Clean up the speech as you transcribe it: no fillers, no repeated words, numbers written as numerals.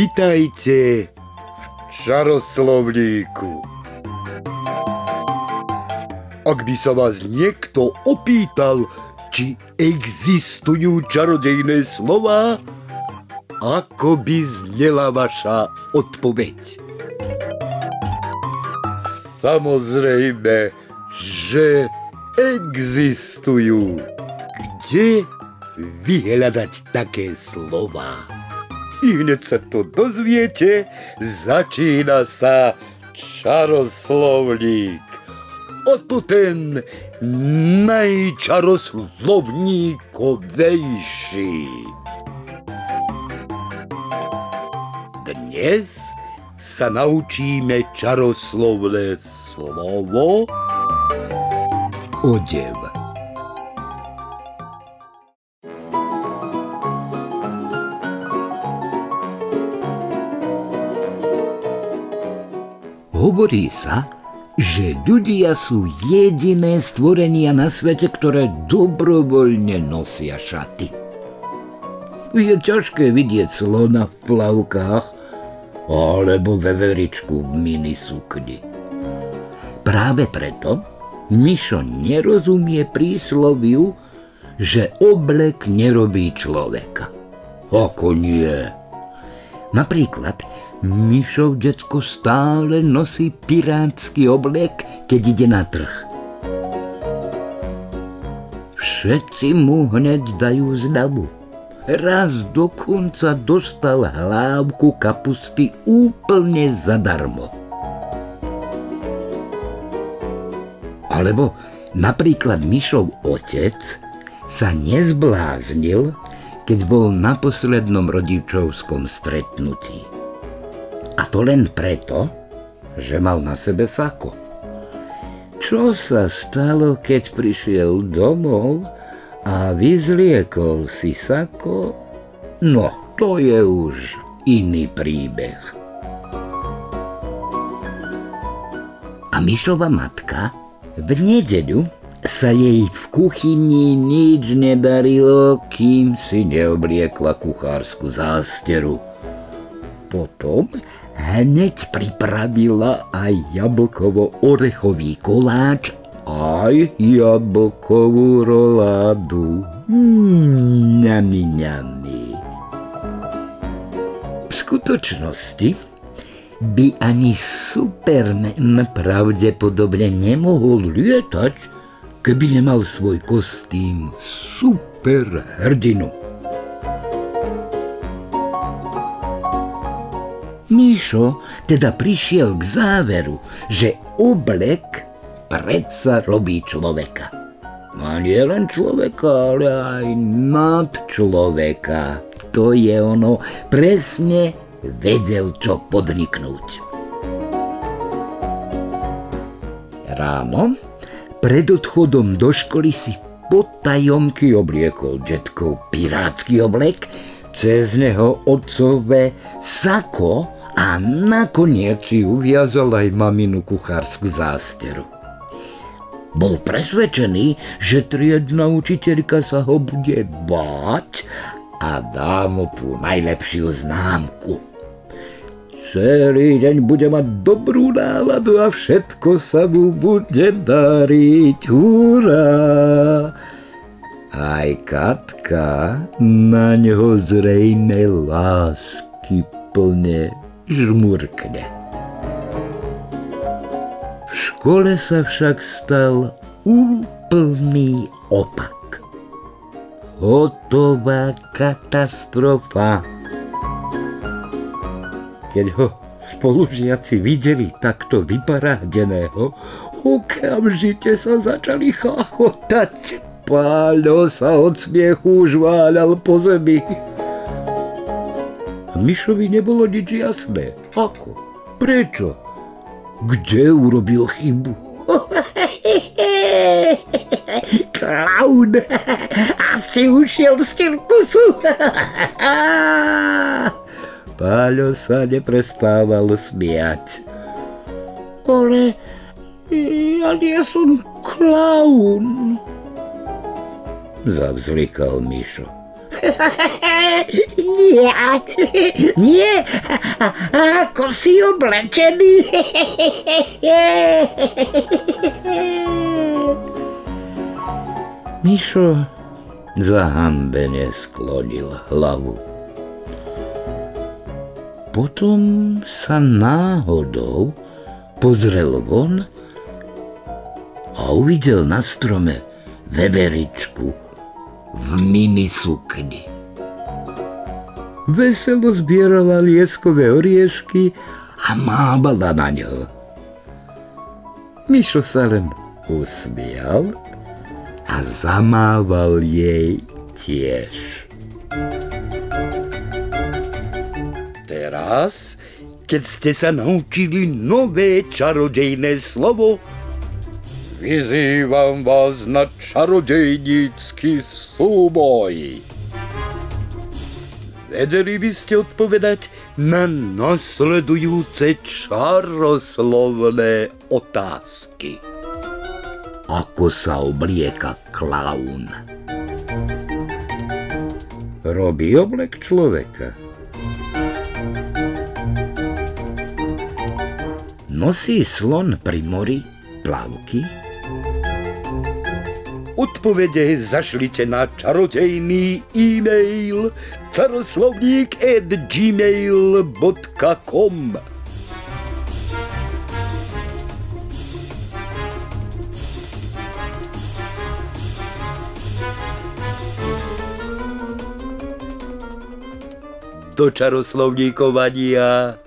Vitajte v čaroslovníku. Ak by sa vás niekto opýtal, či existujú čarodejné slová, ako by znela vaša odpoveď? Samozrejme, že existujú. Kde vyhľadať také slová? I hneď sa to dozviete, začína sa čaroslovník. A to ten najčaroslovníkovejší. Dnes sa naučíme čaroslovné slovo odev. Hovorí sa, že ľudia sú jediné stvorenia na svete, ktoré dobrovoľne nosia šaty. Je ťažké vidieť slona v plavkách alebo veveričku v minisukni. Práve preto Mišo nerozumie prísloviu, že oblek nerobí človeka. Ako nie? Napríklad Mišov detko stále nosí pirátsky oblek, keď ide na trh. Všetci mu hneď dajú zľavu. Raz dokonca dostal hlávku kapusty úplne zadarmo. Alebo napríklad Mišov otec sa nezbláznil, keď bol na poslednom rodičovskom stretnutí. A to len preto, že mal na sebe sako. Čo sa stalo, keď prišiel domov a vyzliekol si sako? No, to je už iný príbeh. A Mišova matka v nedeľu sa jej v kuchyni nič nedarilo, kým si neobliekla kuchársku zásteru. Potom hneď pripravila aj jablkovo-orechový koláč, aj jablkovú roládu. Ňami, ňami. V skutočnosti by ani Superman pravdepodobne nemohol lietať, keby nemal svoj kostým superhrdinu. Mišo teda prišiel k záveru, že oblek predsa robí človeka. A nie len človeka, ale aj nad človeka. To je ono, presne vedel, čo podniknúť. Ráno, pred odchodom do školy si potajomky obliekol detkov pirátsky oblek, cez neho otcové sako a nakoniec si uviazal aj maminu kuchársku zásteru. Bol presvedčený, že triedna učiteľka sa ho bude báť a dá mu tú najlepšiu známku. Celý deň bude mať dobrú náladu a všetko sa mu bude dariť. Hurá! Aj Katka na ňo zrejme lásky plne žmurkne. V škole sa však stal úplný opak. Hotová katastrofa. Keď ho spolužiaci videli takto vyparádeného, okamžite sa začali cháchotať. Páľo sa od smiechu už váľal po zemi. Mišovi nebolo nič jasné. Ako? Prečo? Kde urobil chybu? Klaun! Asi ušiel z cirkusu! Páľo sa neprestával smiať. Ale ja nie som klaun, zavzlikal Mišo. Nie, nie, ako si oblečený. Mišo zahambene sklonil hlavu. Potom sa náhodou pozrel von a uvidel na strome veveričku v minisukni. Veselo zbierala lieskové oriešky a mávala na ňo. Mišo sa len usmial a zamával jej tiež. Teraz, keď ste sa naučili nové čarodejné slovo, vyzývam vás na čarodejnícky súboj. Vedeli by ste odpovedať na nasledujúce čaroslovné otázky. Ako sa oblieka klaun? Robí oblek človeka. Nosí slon pri mori plavky? Odpovede zašlite na čarodejný e-mail čaroslovník@gmail.com. Do čaroslovníkovania.